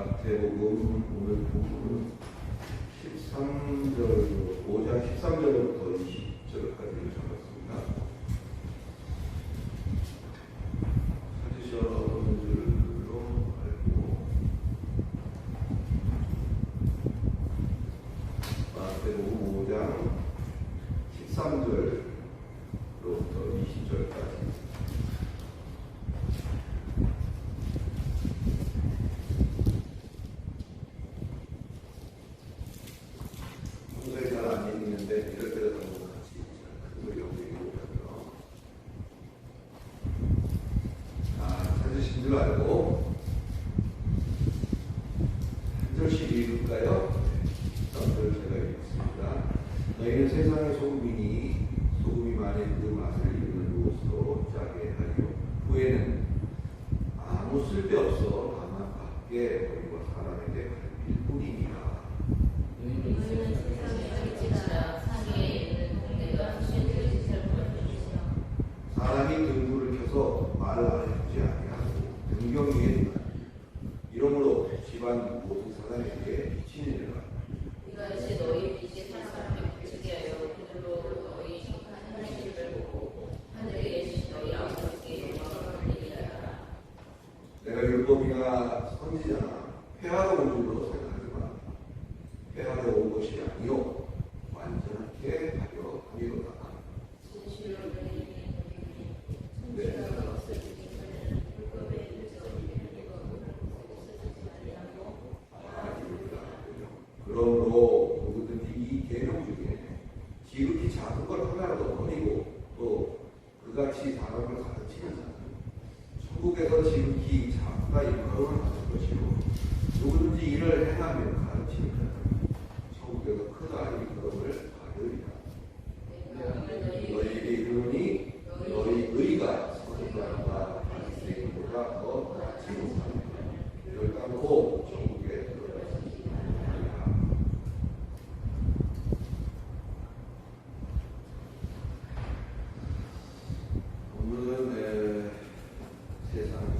마태복음 오늘 부분은 13절, 5장 13절부터 20절까지 적었습니다. 찾으셨는 줄로 알고 마태복음 5장 13절로부터 20절까지 알고 한 절씩 읽을까요? 13절 제가 읽겠습니다. 너희는 세상의 소금이니 소금이 만일 그 맛을 잃는 무엇으로 짜게 하리요. 후에는 아무 쓸데없어 다만 밖에 버리고 사람에게 밟힐 뿐이니라. 너희는 세상의 지치라 산에 있는 동네가 신들의 짓을 보여주시며 사람이 등불을 켜서 말을 안 해주지 아니하고 등경 위에 이러므로 집안 모든 사람에게 비치니라. 네가 이제 너희 빛이 사람을 비치게 하여 그들로 너희 속한 현실을 보고 하늘에 계신 너희 아버지께 영광을 돌리리라. 내가 율법이나 선지자나 폐하러 온 줄로 생각하지 마. 폐하러 온 것이 아니요 완전하게 하려 함이로다. 진실로 그러므로 누구든지 이 계명 중에 지극히 작은 걸 하나라도 버리고 또 그같이 사람을 가르치는 자는 천국에서 지극히 작다 일컬음을 받을 것이고 누구든지 이를 행하며 가르치는 자는 천국에서 크다 일컬음을 받으리라. 너희에게 이르노니 너희 의가 서기관과 바리새인보다 더 낫지 못하느니라. 이를 까놓고 천국에 오늘은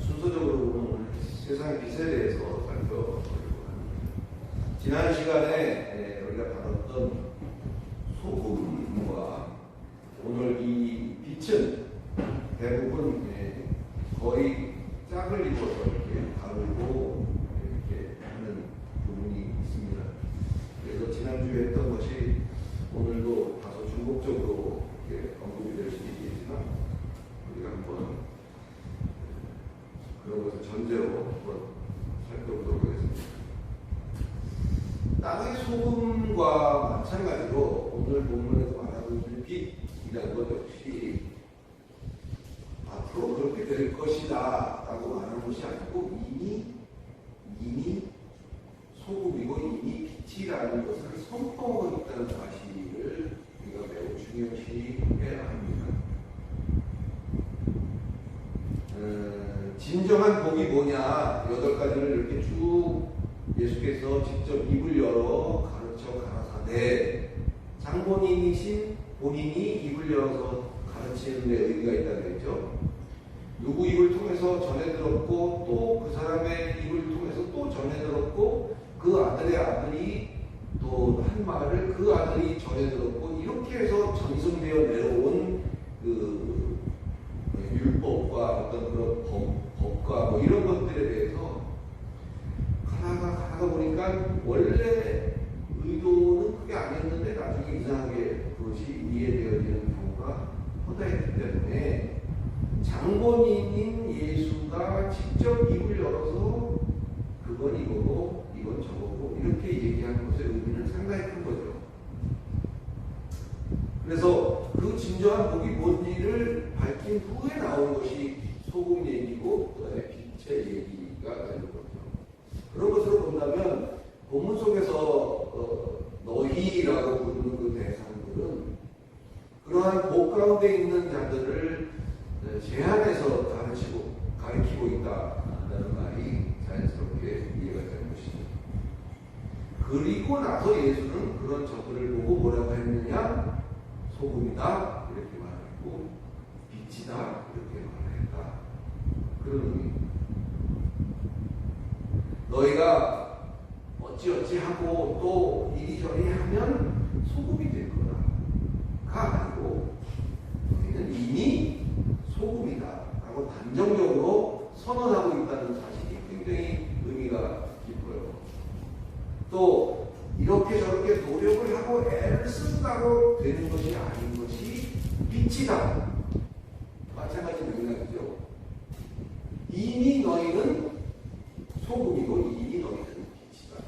순서적으로 보면 세상의 빛에 대해서 살펴보려고 합니다. 지난 시간에 우리가 다뤘던 소금과 오늘 이 빛은 대부분 거의 짝을 입어서 이렇게 다루고 이렇게 하는 부분이 있습니다. 그래서 지난주에 했던 것이 오늘도 다소 중복적으로 이렇게 언급이 될 수도 있겠지만 우리가 한번 그런 것을 전제로 한번 살펴보도록 하겠습니다. 땅의 소금과 마찬가지로 오늘 본문에서 말하고 있는 빛이라는 것 역시 앞으로 그렇게 될 것이다 라고 말하는 것이 아니고 이미 소금이고 이미 빛이라는 것을 선포하고 있다는 사실을 우리가 매우 중요시해야 합니다. 진정한 복이 뭐냐 8가지를 이렇게 쭉 예수께서 직접 입을 열어 가르쳐 가라사대 장본인이신 본인이 입을 열어서 가르치는 데 의미가 있다고 했죠. 누구 입을 통해서 전해 들었고 또 그 사람의 입을 통해서 또 전해 들었고 그 아들의 아들이 또 한 말을 그 아들이 전해 들었고 이렇게 해서 전승되어 내려온 그 율법과 어떤 그런 법과 뭐 이런 것들에 대해서 가다가 보니까 원래 의도는 그게 아니었는데 나중에 이상하게 그것이 이해되어지는 경우가 허다했기 때문에 장본인인 예수가 직접 입을 열어서 그건 이거고 이건 저거고 이렇게 얘기하는 것의 의미는 상당히 큰 거죠. 그래서 그 진정한 복이 뭔지를 밝힌 후에 나온 것이 소금 얘기고 그다음에 빛의 얘기가 되는 거죠. 그런 것으로 본다면 본문 속에서 너희라고 부르는 그 대상들은 그러한 복 가운데 있는 자들을 제한해서 가르치고 있다는 말이 자연스럽게 이해가 되는 것이죠. 그리고 나서 예수는 그런 저들을 보고 뭐라고 했느냐? 소금이다 이렇게 말했고 빛이다 이렇게 말했다. 그런 의미입니다. 너희가 어찌어찌 하고 또 이리저리 하면 소금이 될 거라가 아니고 너희는 이미 소금이다 라고 단정적으로 선언하고 있다는 사실이 굉장히 의미가 깊어요. 또 이렇게 저렇게 노력을 하고 애를 쓴다고 되는 것이 아닌 것이 빛이다. 마찬가지 맥락이죠. 이미 너희는 소금이고 이미 너희는 빛이다.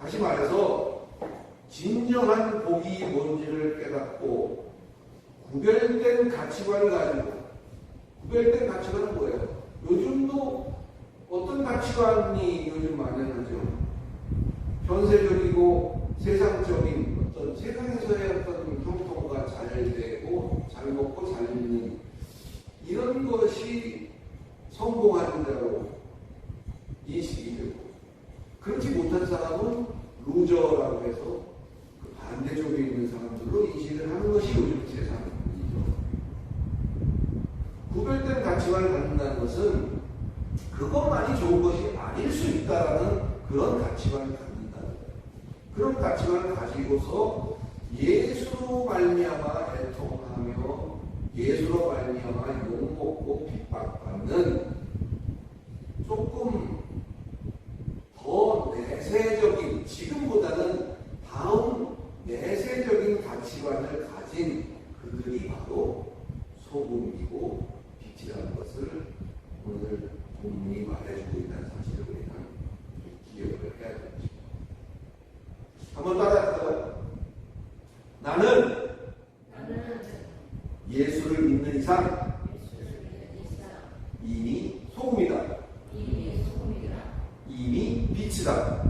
다시 말해서 진정한 복이 뭔지를 깨닫고 구별된 가치관을 가지고, 구별된 가치관은 뭐예요? 요즘도 어떤 가치관이 요즘 만연하죠? 현세적이고 세상적인 어떤 세상에서의 어떤 형통과 잘 되고 잘 먹고 잘 입는 이런 것이 성공하는 자로 인식이 되고, 그렇지 못한 사람은 루저라고 해서 그 반대쪽에 있는 사람들로 인식을 하는 것이 요즘 세상이죠. 구별된 가치관을 갖는다는 것은 그것만이 좋은 것이 아닐 수 있다라는 그런 가치관을 갖는다는 거예요. 그런 가치관을 가지고서 예수로 말미암아 애통하며 예수로 말미암아 욕먹고 핍박받는 조금 더 내세적인, 지금보다는 다음 내세적인 가치관을 가진 그들이 바로 소금이고 빛이라는 것을 오늘 본문이 말해주고 있다는 사실을 우리가 기억을 해야 됩니다. 한번 따라할까요? 나는 예수를 믿는 이상 이미 소금이다. 이미 빛이다.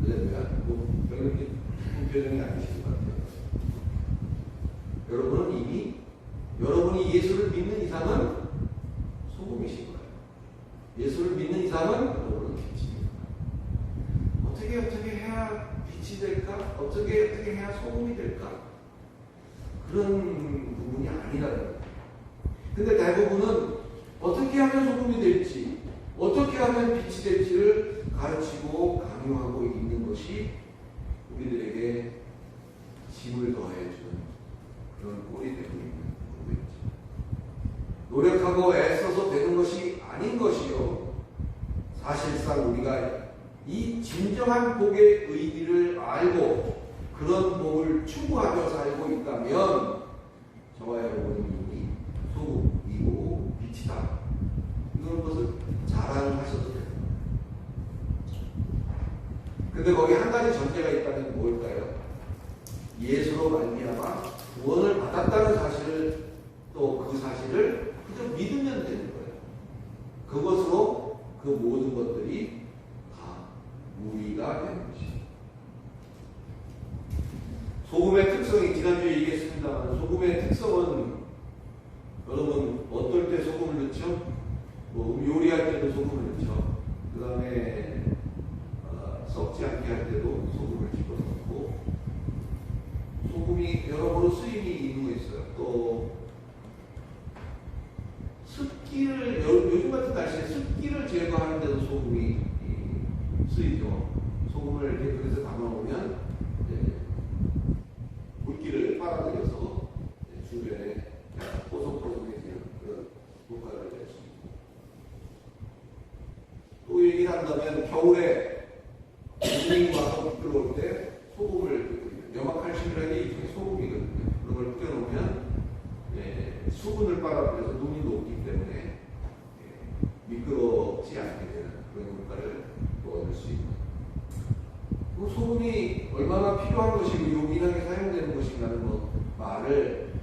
그러면 별로 이렇게 기쁜 표정이 아니신 것 같아요. 여러분은 이미 여러분이 예수를 믿는 이상은 소금이신 거예요. 예수를 믿는 이상은 여러분은 빛입니다. 어떻게 해야 빛이 될까? 어떻게 해야 소금이 될까? 그런 부분이 아니라는 거예요. 근데 대부분은 어떻게 하면 소금이 될지, 어떻게 하면 빛이 될지를 가르치고 강요하고 있는 것이 우리들에게 짐을 더해주는 그런 꼴이 되고 있는 거겠죠. 노력하고 애써서 되는 것이 아닌 것이요. 사실상 우리가 이 진정한 복의 의미를 알고 그런 복을 추구하며 살고 있다면 저와 여러분은 이미 소금이고 빛이다. 이런 것을 자랑하셔도 돼요. 근데 거기 한 가지 전제가 있다면 뭘까요? 예수로 말미암아 구원을 받았다는 사실을, 또 그 사실을 그저 믿으면 되는 거예요. 그것으로 그 모든 것들이 다 무리가 되는 것이죠. 소금의 특성이 지난주에 얘기했습니다만, 소금의 특성은 여러분 어떨 때 소금을 넣죠? 뭐 요리할 때도 소금을 넣죠. 그 다음에 썩지 않게 할 때도 소금을 집어넣고, 소금이 여러모로 쓰임이 있어요. 또 습기를, 요즘 같은 날씨에 습기를 제거하는 데도 소금이 쓰이죠. 소금을 이렇게 그래서 담아놓으면 물기를 빨아들여서 주변에 뽀송뽀송해지는 그런 효과를 낼 수 있고, 또 얘기를 한다면 겨울에 눈이 와서 미끄러울 때 소금을, 염화칼슘이라는 게 일종의 소금이거든요. 그런 걸 뿌려놓으면 수분을 빨아들여서 눈이 녹기 때문에 미끄럽지 않게 되는 그런 효과를 얻을 수 있는, 그 소금이 얼마나 필요한 것이고 요긴하게 사용되는 것인가는 말을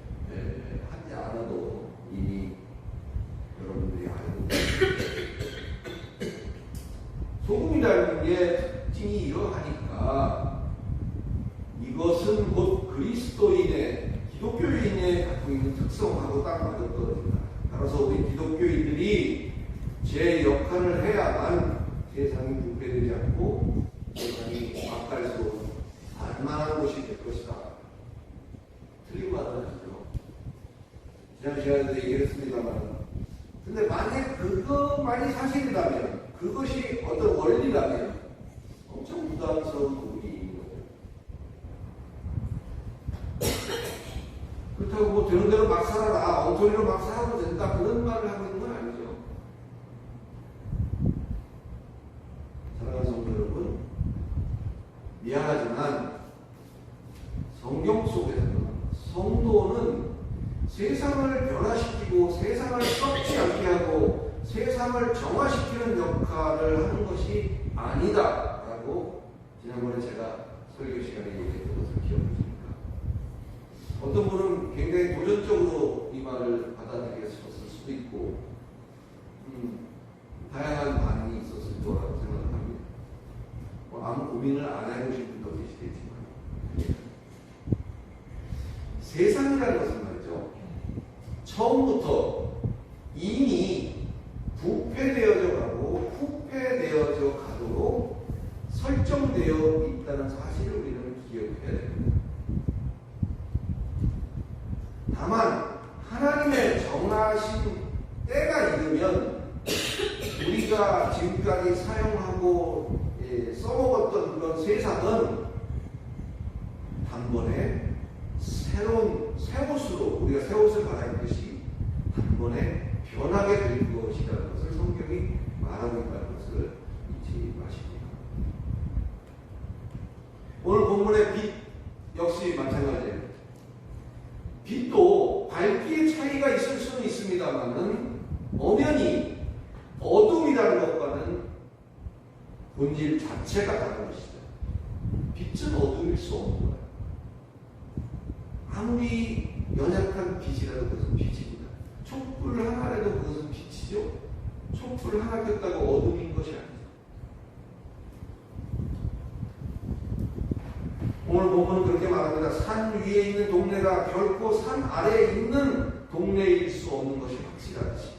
하지 않아도 이미 여러분들이 알고 계십니다. 소금이라는 게 특징이 이러하니까 이것은 곧 그리스도인의, 기독교인의 갖고 있는 특성하고 딱 맞아떨어진다. 따라서 우리 기독교인들이 제 역할을 해야만 세상이 부패되지 않고 세상이 맛깔스러운 안만한 곳이 될 것이다. 틀린 말은 아니죠. 지난 시간에도 얘기했습니다만, 근데 만약 만약 그것만이 사실이라면, 그것이 어떤 원리라면 엄청 부담스러운 부분이 있는 거예요. 그렇다고 뭐 되는 대로 막 살아라, 엉터리로 막 살아도 된다, 그런 말을 하고 있는 건 아니죠. 사랑하는 성도 여러분, 미안하지만 성경 속에서는 성도는 세상을 변화시키고 세상을 썩지 않게 하고 세상을 정화시키는 역할을 하는 것이 아니다라고 지난번에 제가 설교 시간에 얘기했던 것을 기억하십니까? 어떤 분은 굉장히 도전적으로 이 말을 받아들였을 수도 있고 다양한 반응이 있었을 거라고 생각합니다. 아무 고민을 안 해보신 분도 계시겠지만 세상이라는 것은 말이죠, 처음부터 이미 부패되어져 가고 후패되어져 가도록 설정되어 있다는 사실을 우리는 기억해야 됩니다. 다만 하나님의 정하신 때가 이르면 우리가 지금까지 사용하고 써먹었던 그런 세상은 단번에 새로운 새 옷으로 우리가 새 옷을 갈아입듯이 단번에 변하게 될 것이라는 것을 성경이 말하고 있다는 것을 잊지 마십니다. 오늘 본문의 빛 역시 마찬가지예요. 빛도 밝기의 차이가 있을 수는 있습니다만은 엄연히 어둠이라는 것과는 본질 자체가 다른 것이죠. 빛은 어둠일 수 없는 거예요. 아무리 연약한 빛이라도 그것은 빛입니다. 촛불 하나라도 그것은 빛이죠. 촛불 하나 켰다고 어둠인 것이 아니죠. 오늘 본문은 그렇게 말합니다. 산 위에 있는 동네가 결코 산 아래에 있는 동네일 수 없는 것이 확실하지.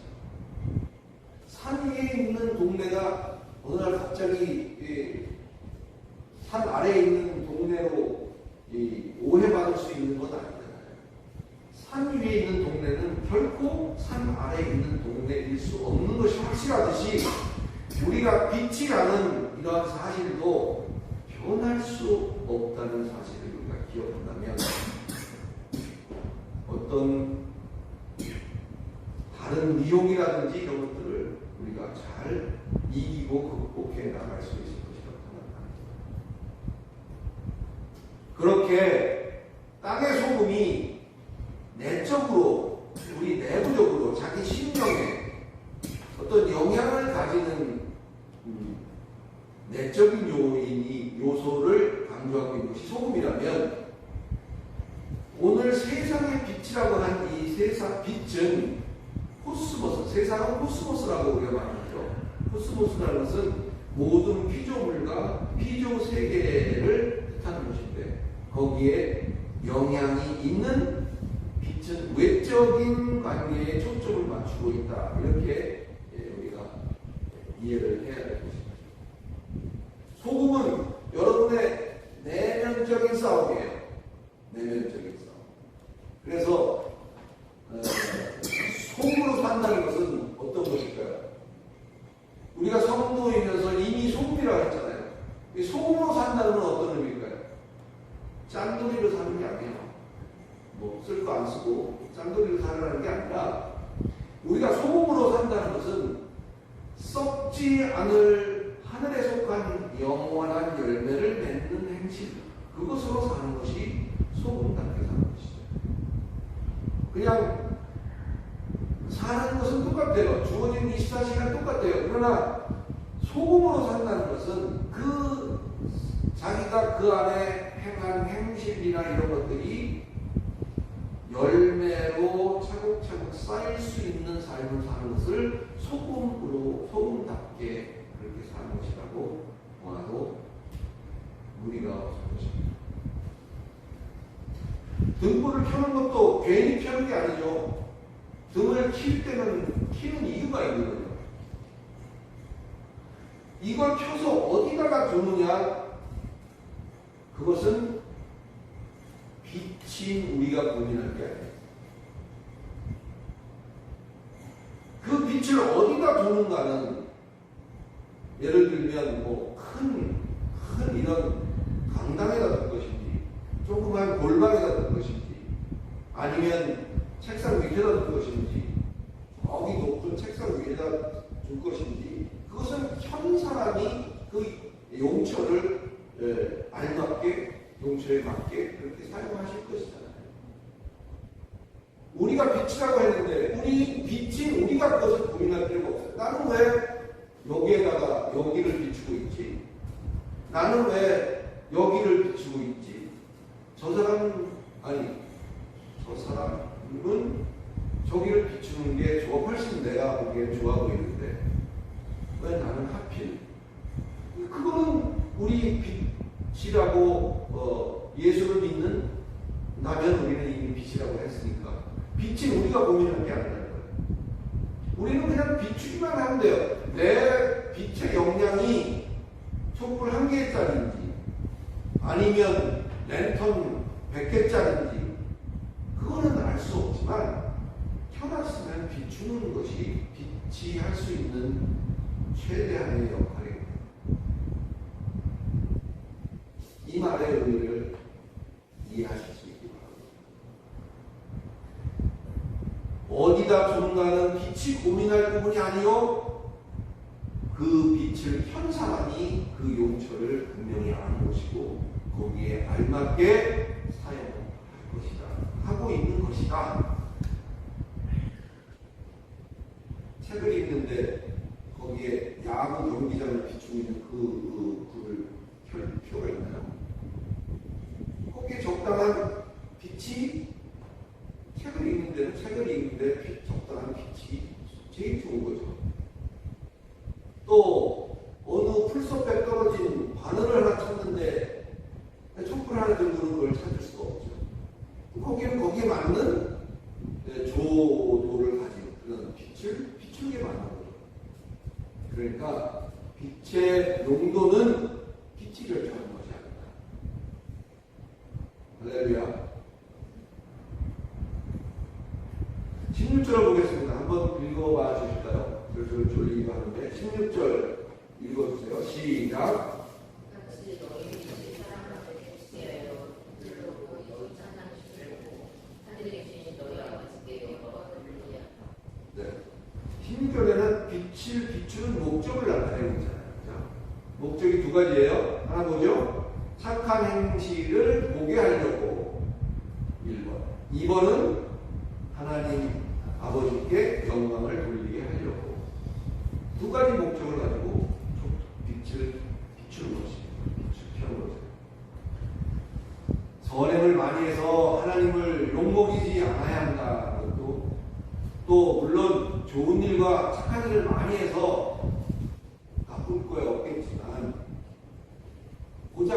산 위에 있는 동네가 어느 날 갑자기 산 아래에 있는 동네로 오해받을 수 있는 건 아니잖아요. 산 위에 있는 동네는 결코 산 아래에 있는 동네일 수 없는 것이 확실하듯이 우리가 빛이라는 이러한 사실도 변할 수 없다는 사실을 우리가 기억한다면 어떤 다른 미혹이라든지 이런 것들을 우리가 잘 이기고 극복해 나갈 수 있을 것이라고 생각합니다. 그렇게 땅의 소금이 내적으로 우리 내부적으로 자기 심령에 어떤 영향을 가지는 내적인 요소를 강조하고 있는 것이 소금이라면 오늘 세상의 빛이라고 한 이 세상 빛은 코스모스, 세상은 코스모스라고 우리가 말하죠. 코스모스라는 것은 모든 피조물과 피조 세계를 뜻하는 것인데 거기에 영향이 있는 빛은 외적인 관계에 초점을 맞추고 있다. 이렇게 우리가 이해를 해야 될 것입니다. 소금은 여러분의 내면적인 싸움이에요. 내면적인 싸움. 그래서 소금으로 산다는 것은 어떤 것일까요? 우리가 성도이면서 이미 소금이라고 했잖아요. 이 소금으로 산다는 건 어떤 의미일까요? 짠돌이로 사는 게 아니에요. 뭐 쓸 거 안 쓰고 짠돌이로 살아가는 게 아니라 우리가 소금으로 산다는 것은 썩지 않을 하늘에 속한 영원한 열매를 맺는 행실, 그것으로 사는 것이 소금답게 사는 것이죠. 그냥 사는 것은 똑같아요. 주어진 24시간 똑같아요. 그러나 소금으로 산다는 것은 자기가 그 안에 행한 행실이나 이런 것들이 열매로 차곡차곡 쌓일 수 있는 삶을 사는 것을 소금답게 그렇게 사는 것이라고 보아도 무리가 없을 것입니다. 등불을 켜는 것도 괜히 켜는 게 아니죠. 등을 킬 때는 키는 이유가 있는 거죠. 이걸 켜서 어디다가 두느냐? 그것은 빛인 우리가 고민할 게 아니에요. 그 빛을 어디다 두는가는, 예를 들면 뭐 큰 이런 강당에다 둘 것인지, 조그만 골방에다 둘 것인지, 아니면 책상 밑에다 둘 것인지, 저기 높은 책상 위에다 둘 것인지, 그것은 현 사람이 그 용처를 알맞게, 용처에 맞게 그렇게 사용하실 것이잖아요. 우리가 빛이라고 했는데 우리 빛이 우리가 그것을 고민할 필요가 없어요. 나는 왜 여기에다가 여기를 비추고 있지? 나는 왜 여기를 비추고 있지? 저 사람은 저기를 비추는 게 훨씬 내가 보기엔 좋아 보이는데 왜 나는 하필? 그거는 우리 빛이라고 예수를 믿는 나면 우리는 이미 빛이라고 했으니까 빛이 우리가 고민할 게 아니라는 거예요. 우리는 그냥 비추기만 하면 돼요. 내 빛의 영향이 촛불 1개짜리인지 아니면 랜턴 100개짜리인지 그거는 알 수 없지만 켜놨으면 비추는 것이 빛이 할 수 있는 최대한의 역할입니다. 이 말의 의미를 이해하실 수 있기 바랍니다. 어디다 두는가는 빛이 고민할 부분이 아니요, 그 빛을 현 사람이 그 용처를 분명히 아는 것이고 거기에 알맞게 사용할 것이다, 하고 있는 것이다. 책을 읽는데 거기에 야구 경기장을 비추고 있는 그 불을 켤 필요가 있나요? 거기에 적당한 빛이, 책을 읽는 데는 책을 읽는데 적당한 빛이 제일 좋은 거죠. 또 어느 풀숲에 떨어진 바늘을 하나 찾는데 촛불 하나 들고는 걸 찾을 수가 없죠. 거기는 거기에 맞는 조도를 가진 그런 빛을 비추게 만든 거죠. 그러니까 빛의 용도는 빛이 결정하는 것이 아니다. 할렐루야. 16절을 보겠습니다. 한번 읽어봐 주실까요? 저 졸리기도 하는데 16절 읽어주세요. 시작. 같이 너희 빛이 사람한테 빛이에요. 들로고 너희 찬양시키고 하늘에 계신 너희 아버지께 영광을 돌리라. 네. 16절에는 빛을 비추는 목적을 나타내고 있잖아요. 그렇죠? 목적이 두 가지예요. 하나 뭐죠? 착한 행실을 보게 하려고 1번. 2번은 하나님 아버지께 영광을 돌리게 하려고. 두 가지 목적을 가지고 빛을 비추는 것입니다. 빛을 펴는 거죠. 선행을 많이 해서 하나님을 욕먹이지 않아야 한다는 것도, 또 물론 좋은 일과 착한 일을 많이 해서 나쁠 거야 없겠지만, 고작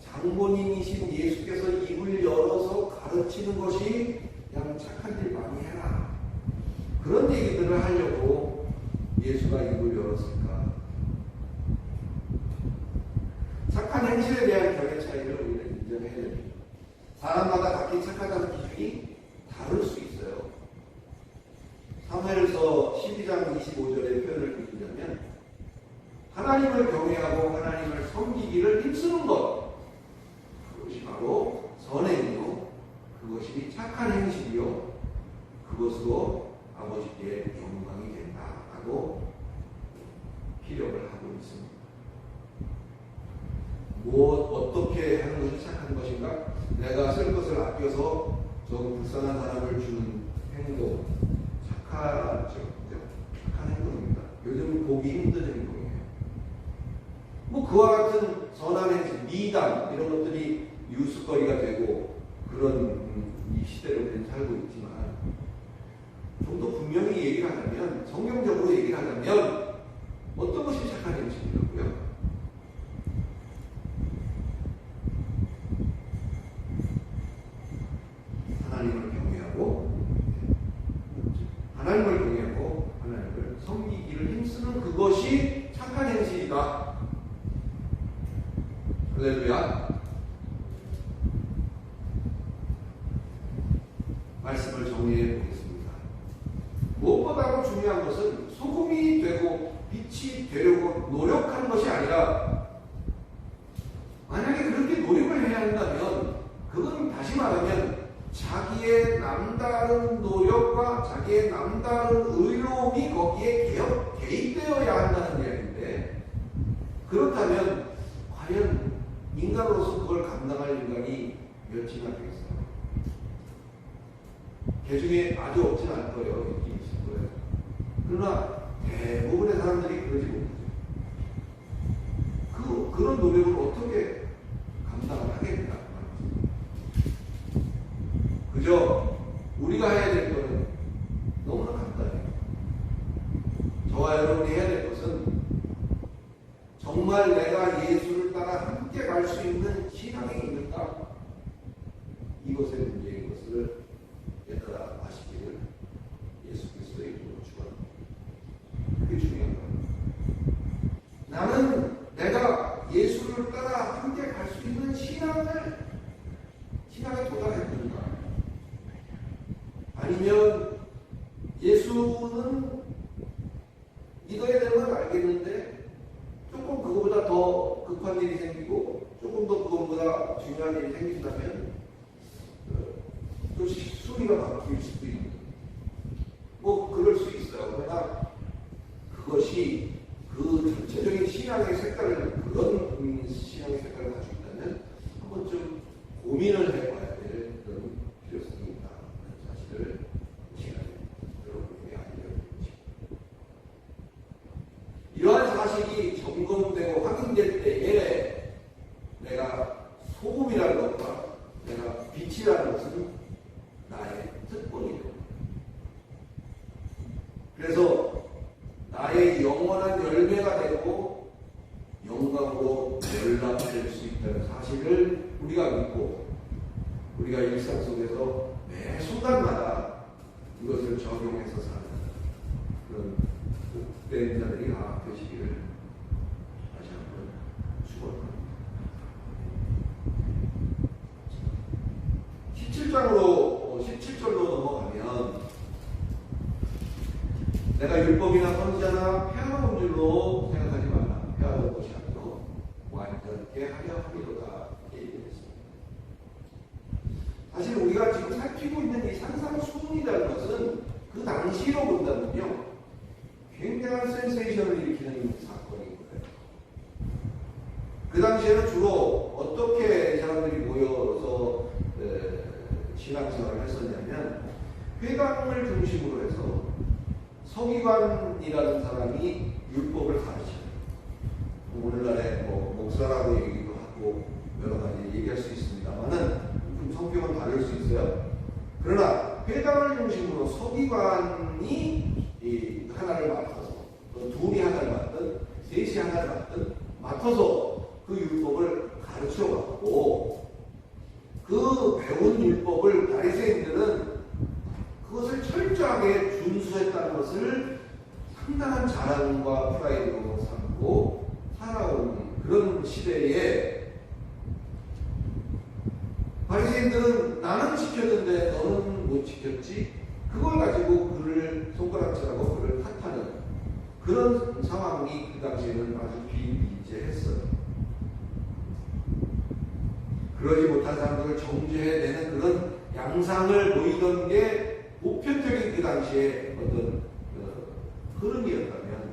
장본인이신 예수께서 입을 열어서 가르치는 것이 그냥 착한 일 많이 해라, 그런 얘기들을 하려고 예수가 입을 열었을까? 착한 행실에 대한 견해 차이를 우리는 인정해야 됩니다. 사람마다 각기 착하다는 기준이 다를 수 있어요. 사무엘서 12장 25절의 표현을 읽으면 하나님을 경외하고 하나님을 섬기기를 힘쓰는 것, 그것이 바로 선행이요, 그것이 착한 행실이요, 그것으로 아버지께 영광이 된다라고 피력을 하고 있습니다. 어떻게 하는 것이 착한 것인가? 내가 쓸 것을 아껴서 저 불쌍한 사람을 주는 행동, 착한 행동입니다. 요즘 보기 힘든 행동이에요. 뭐 그와 같은 선한 행실, 미담 이런 것들이 뉴스거리가 되고 그런 이 시대로 살고 있지만, 좀 더 분명히 얘기를 하자면, 성경적으로 얘기를 하자면 어떤 것이 착한 행실이라고요? 하나님을 경외하고 하나님을 섬기기를 힘쓰는 그것이 착한 행실이다. 할렐루야. 말씀을 정리해 보겠습니다. 무엇보다도 중요한 것은 되고 빛이 되려고 노력하는 것이 아니라, 만약에 그렇게 노력을 해야 한다면 그건 다시 말하면 자기의 남다른 노력과 자기의 남다른 의로움이 거기에 개입되어야 한다는 이야기인데, 그렇다면 과연 인간으로서 그걸 감당할 인간이 몇이나 되겠어요? 개 중에 아주 없진 않을 거예요. 있긴 있을 거예요. 그러나 대부분의 사람들이 그러지 못하죠. 그런 노력을 어떻게 감당을 하겠냐. 그저 우리가 해야 될 것은 너무나 간단해요. 저와 여러분이 해야 될 것은 정말 내가 예수를 따라 함께 갈 수 있는 신앙이 있는가? 이것의 문제인 것을 얘들아 아시기를 예수 그리스도의 이름으로 축원합니다. 그게 중요한 거예요. 나는 내가 예수를 따라 함께 갈 수 있는 신앙에 도달했는가? 아니면 예수는 믿어야 되는 걸 알겠는데 조금 그거보다 더 급한 일이 생기고 조금 더 그거보다 중요한 일이 생긴다면 또 순위가 바뀔 수도 있는, 뭐 그럴 수 있어요. 그러나 그것이 그 전체적인 신앙의 색깔을, 그런 신앙의 색깔을 가지고 있다면 한번 좀 고민을 해봐야 될 그런 필요성이 있다는 사실을 이 시간에 여러분에게 알려드립니다. 이러한 사실이 점검되고 확인될 때에 내가 소금이라는 것과 내가 빛이라는 것은 나의 특권이 됩니다. 그래서 나의 영원한 열매가 되고 영광으로 연락될 수 있다는 사실을 우리가 믿고 우리가 일상 속에서 매 순간마다 이것을 적용해서 사는 그런 복된 자들이 되시기를 다시 한번 축원합니다. 17절로 넘어가면 내가 율법이나 선지자나 폐하는 줄로 생각하지 말라. 폐하는 것이 아니요 완전케 하려 함이로다. 이렇게 얘기했습니다. 사실 우리가 지금 살피고 있는 이 산상수훈이라는 것은 그 당시로 본다면요 굉장한 센세이션을 일으키는 사건인 거예요. 그 당시에는 주로 어떻게 사람들이 모여서 신앙생활을 했었냐면 회당을 중심으로 해서 서기관이라는 사람이 율법을 가르쳐요. 오늘날에 뭐 목사라고 얘기도 하고 여러 가지 얘기할 수 있습니다만은 성격은 다를 수 있어요. 그러나 회당을 중심으로 서기관이 이 하나를 맡아서 또 둘이 하나를 맡든 셋이 하나를 맡든 맡아서 그 율법을 가르쳐 갖고 그 배운 율법을 바리새인들은 그것을 철저하게 준수했다는 것을 상당한 자랑과 프라이드로 삼고 살아온 그런 시대에 바리새인들은 나는 지켰는데 너는 못 지켰지? 그걸 가지고 그를 손가락질하고 그를 탓하는 그런 상황이 그 당시에는 아주 비일비재했어요. 그러지 못한 사람들을 정죄해내는 그런 양상을 보이던 게 보편적인 그 당시에 어떤 흐름이었다면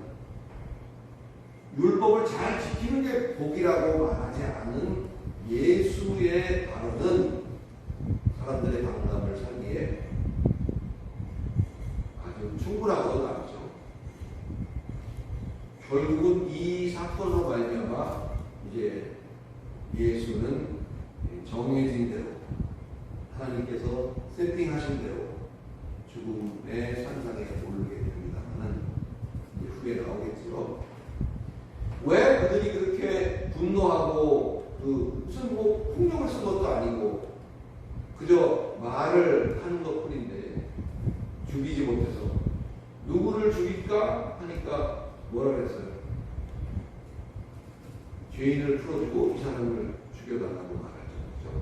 율법을 잘 지키는 게 복이라고 말하지 않은 예수의 발언은 사람들의 방랑을 살기에 아주 충분하고 나죠. 결국은 이 사건으로 말미암아 이제 예수는 정해진 대로 하나님께서 세팅하신 대로 죽음의 산상에 오르게 됩니다만은 후에 나오겠지요. 왜 그들이 그렇게 분노하고 무슨 뭐 폭력을 쓴 것도 아니고 그저 말을 하는 것 뿐인데 죽이지 못해서 누구를 죽일까 하니까 뭐라 그랬어요? 죄인을 풀어주고 이 사람을 죽여달라고 말하죠. 그렇죠?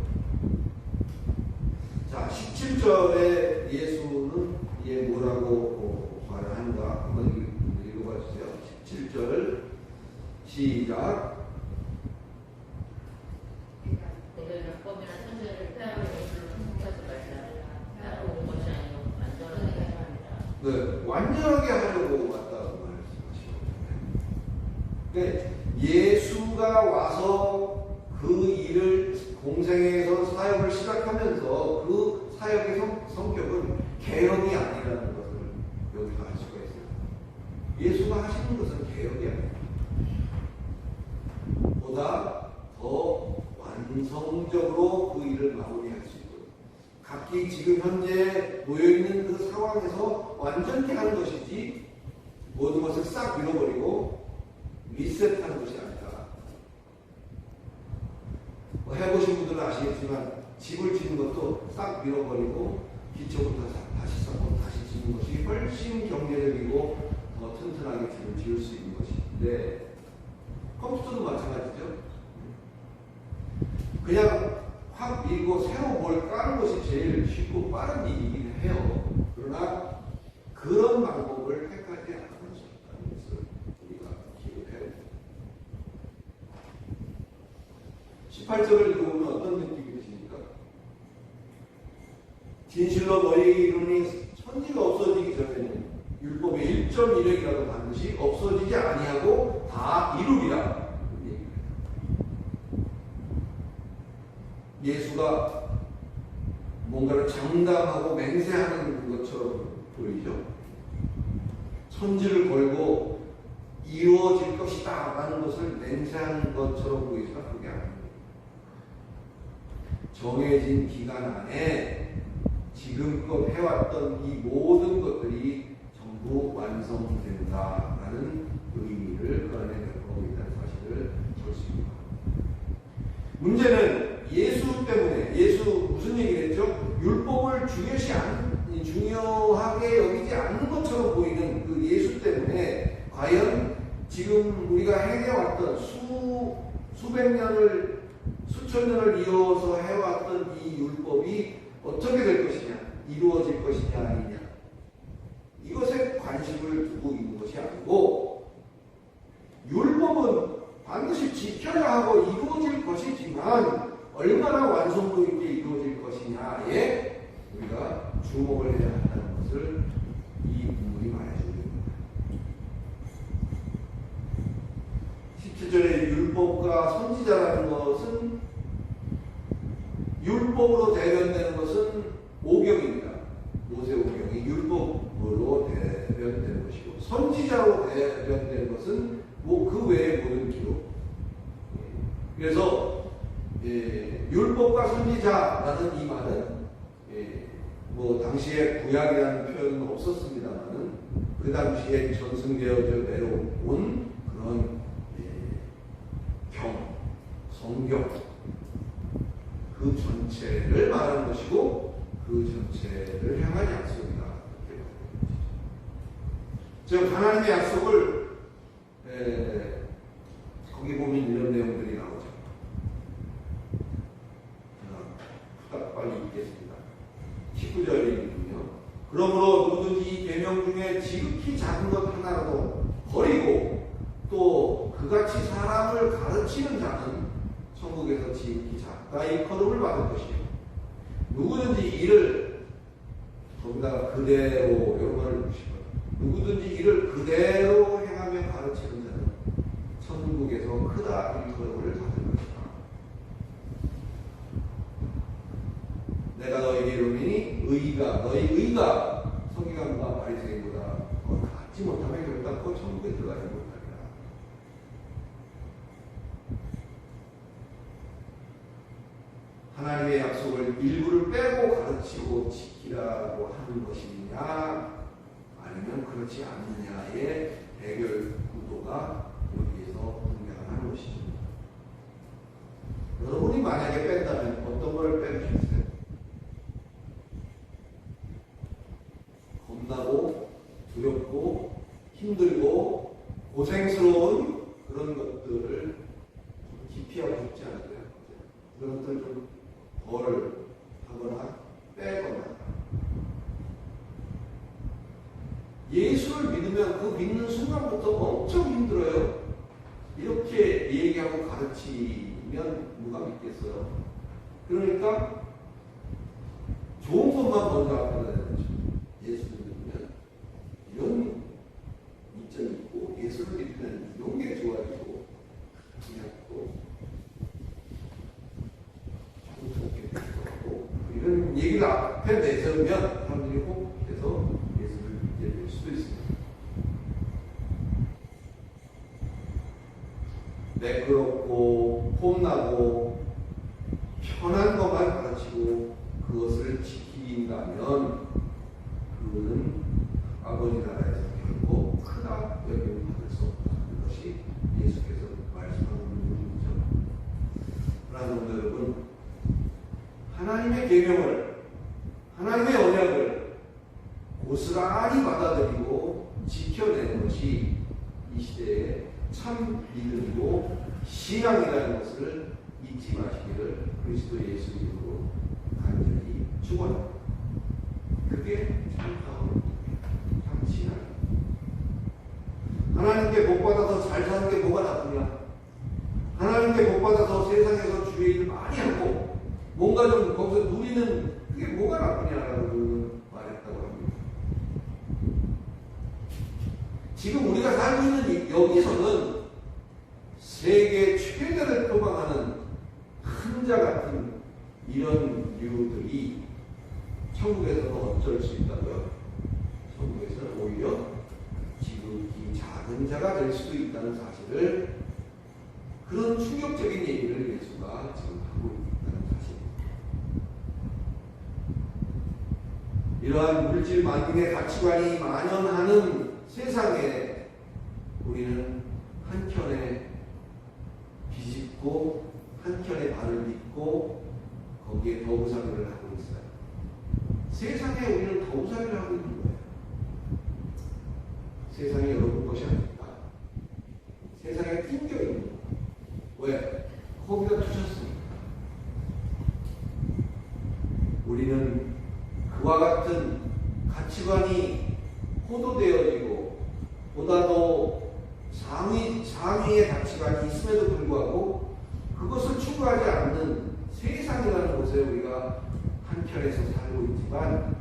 자, 17절에 예수는 뭐라고 말을 하는가 한번 읽어봐 주세요. 시작. 내가 율법이나 선지자를 폐하고 예수를 훔쳐서 말라. 폐하러 온 것이 아니고 완전하게 하려 함이라. 네, 완전하게 하려고 왔다고 말씀하시거든요. 네, 예수가 와서 그 일을 공생에서 사역을 시작하면서 그 사역의 성격은 개혁이 아니라는 것을 여기서 알 수가 있어요. 예수가 하시는 것은 개혁이 아닙니다. 보다 더 완성적으로 그 일을 마무리할 수 있도록 각기 지금 현재 놓여있는 그 상황에서 완전히 하는 것이지 모든 것을 싹 밀어버리고 리셋하는 것이 아니다. 해보신 분들은 아시겠지만 집을 짓는 것도 싹 밀어버리고 기초부터 다시 쌓고 다시 짓는 것이 훨씬 경제적이고 더 튼튼하게 집을 지을 수 있는 것인데 컴퓨터도 마찬가지죠. 그냥 확 밀고 새로 뭘 까는 것이 제일 쉽고 빠른 일이긴 해요. 그러나 그런 방법을 택하지 않는 것이 없다는 것을 우리가 기억해야 됩니다. 18절을 읽어보면 어떤 느낌이 드십니까? 진실로 너희 이름이 천지가 없어지기 전에는 율법의 1.1획이라도 반드시 없어지지 아니하고 다 이루리라. 예수가 뭔가를 장담하고 맹세하는 것처럼 보이죠. 천지를 걸고 이루어질 것이다 라는 것을 맹세하는 것처럼 보이지만 그게 아닙니다. 정해진 기간 안에 지금껏 해왔던 이 모든 것들이 전부 완성된다라는 의미를 그 안에 갖고 있다는 사실을 볼 수 있습니다. 문제는 예수 때문에, 예수 무슨 얘기를 했죠? 율법을 중요하게 여기지 않는 것처럼 보이는 그 예수 때문에 과연 지금 우리가 행해왔던 수백 년을, 수천 년을 이어서 해왔던 이 율법이 어떻게 될 것이냐, 이루어질 것이냐 아니냐, 이것에 관심을 두고 있는 것이 아니고, 율법은 반드시 지켜야 하고 이루어질 것이지만 얼마나 완성도 있게 이루어질 것이냐에 우리가 주목을 해야 한다는 것을 이 부분이 말해주고 있습니다. 17절에 율법과 선지자라는 것은, 율법으로 대변되는 것은 오경입니다. 모세 오경이 율법으로 대변되는 것이고, 선지자로 대변되는 것은 그 외의 모든 기록. 그래서 율법과 선지자라는 이 말은 당시에 구약이라는 표현은 없었습니다만은 그 당시에 전승되어져 내려온 그런 성경 그 전체를 말하는 것이고 그 전체를 향한 약속이다. 즉 하나님의 약속을 거기 보면 이런 내용들이 나오죠. 제가 빨리 읽겠습니다. 19절이군요. 그러므로 누구든지 이 계명 중에 지극히 작은 것 하나라도 버리고 또 그같이 사람을 가르치는 자는 천국에서 지극히 가까이 거름을 받을 것이요. 누구든지 이를 거기다가 그대로 이런 말을 붙이고 누구든지 이를 그대로 행하며 가르치는 자는 천국에서 크다 일컬음을 받을 것이다. 내가 너에게 이르노니 너희 의가 서기관과 바리새인보다 갖지 못하면 결단코 천국에 들어가지 못하리라. 하나님의 약속을 일부를 빼고 가르치고 지키라고 하는 것이냐 아니면 그렇지 않느냐의 대결 구도가 여기에서 등장하는 것이죠. 여러분이 만약에 뺀다면 어떤 걸 빼주셨어요? 겁나고 두렵고 힘들고 고생스러운 그런 것들을 기피하고 싶지 않으세요? 그런 것들 좀 덜 하거나 빼거나. 예수를 믿으면 그 믿는 순간부터 엄청 힘들어요. 이렇게 얘기하고 가르치면 누가 믿겠어요? 그러니까 좋은 것만 먼저 앞에 놔야 되죠. 예수를 믿으면 이런 이점이 있고, 예수를 믿으면 이런 게 좋아지고, 그냥 또 좋게 되고, 이런 얘기를 앞에 내세우면 사람들이 혹해서 예수를 믿게 될 수도 있습니다. 매끄럽고 폼나고 편한 것만 가르치고 그것을 지킨다면 그거는 아버지 나라에서 결코 크다 여김을 받을 수 없다는 것이 예수께서 말씀하는 부분이죠. 그러나 성도 여러분, 하나님의 계명을, 하나님의 언약을 고스란히 받아들이고 지켜내는 것이 이 시대의 참 믿음이고 신앙이라는 것을 잊지 마시기를 그리스도 예수 이름으로 간절히 축원합니다. 그게 참 가오입니다. 참 신앙입니다. 하나님께 복받아서 잘 사는 게 뭐가 나쁘냐? 하나님께 복받아서 세상에서 주의 일을 많이 하고 뭔가 좀 거기서 누리는 그게 뭐가 나쁘냐라고 말했다고 합니다. 지금 우리가 살고 있는 여기서는 세계 최대를 표방하는 큰자 같은 이런 류들이 천국에서는 어쩔 수 있다고요? 천국에서는 오히려 지극히 작은 자가 될 수도 있다는 사실을, 그런 충격적인 얘기를 예수가 지금 하고 있다는 사실입니다. 이러한 물질 만능의 가치관이 만연하는 세상에 우리는 한켠에 비집고 한켠에 발을 믿고 거기에 더우살이를 하고 있어요. 세상에 우리는 더우살이를 하고 있는 거예요. 세상이 여러분 것이 아닙니다. 세상에 낑겨 있는 거예요. 왜? 거기다 두셨습니다. 우리는 그와 같은 가치관이 호도되어지고 보다 더 상위의 가치관이 있음에도 불구하고 그것을 추구하지 않는 세상이라는 곳에 우리가 한켠에서 살고 있지만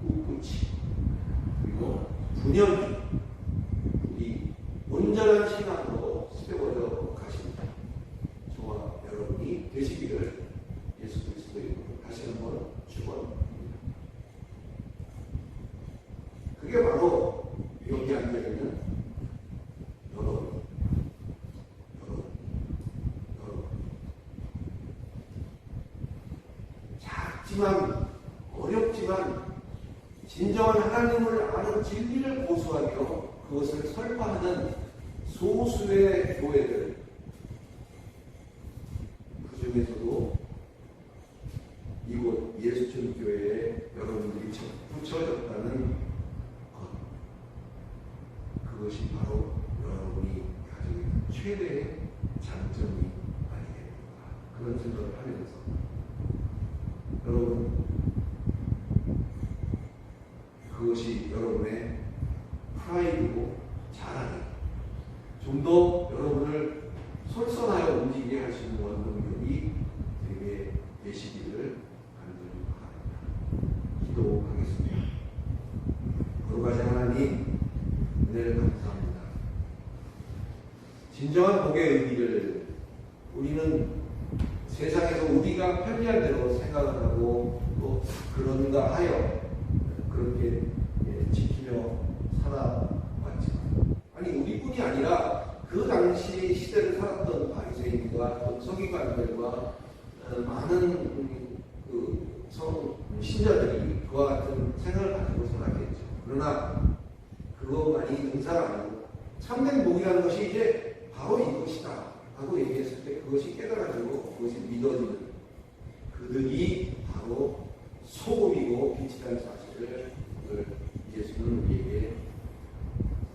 꿋꿋이 그리고 분연히 우리 온전한 신앙으로 세워져 가십니다. 저와 여러분이 되시기를 예수 그리스도의 이름으로 다시 한번 축원합니다. 그게 바로 여기 앉아있는 여러분. 작지만 어렵지만 진정한 하나님을 아는 진리를 고수하며 그것을 설파하는 소수의 교회들, 그 중에서도 이곳 예수촌 교회에 여러분들이 붙여졌다는 것, 그것이 바로 여러분이 가지고 있는 최대의 장점이 아니겠는가, 그런 생각을 하면서 여러분, 그것이 여러분의 프라이드고 자랑이 좀 더 여러분을 솔선하여 움직이게 할 수 있는 원동력이 되게 되시기를 간절히 바랍니다. 기도하겠습니다. 거룩하신 하나님, 은혜를 감사합니다. 진정한 복의 의미를 우리는 세상에서 우리가 편리한 대로 생각을 하고 또 그런가 하여 그렇게 지키며 살아왔지만, 아니 우리뿐이 아니라 그 당시 시대를 살았던 바리새인과 또 서기관들과 많은 그 신자들이 그와 같은 생각을 가지고 살았겠죠. 그러나 그거만이 능사가 아니고 참된 복이라는 것이 이제 바로 이것이다 하고 얘기했을 때 그것이 깨달아지고 그것이 믿어지는 그들이 바로 소금이고 빛이라는 사실을 오늘 예수는 우리에게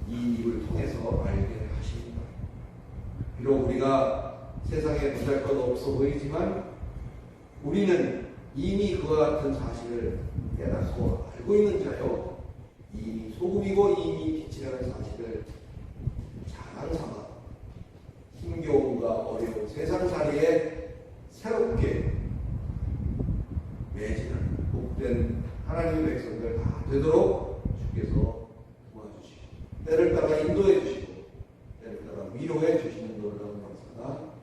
이 일을 통해서 알게 하십니다. 비록 우리가 세상에 보잘것없어 보이지만 우리는 이미 그와 같은 사실을 깨닫고 알고 있는 자요, 이미 소금이고 이미 빛이라는 사실을 자랑 삼아 새롭게 매진하는 복된 하나님의 백성들 다 되도록 주께서 도와주시고 때를 따라 인도해 주시고 때를 따라 위로해 주시는 놀라운 역사가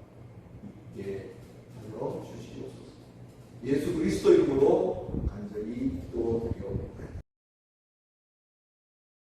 있게 하여 주시옵소서. 예수 그리스도 이름으로 간절히 기도드리옵나이다.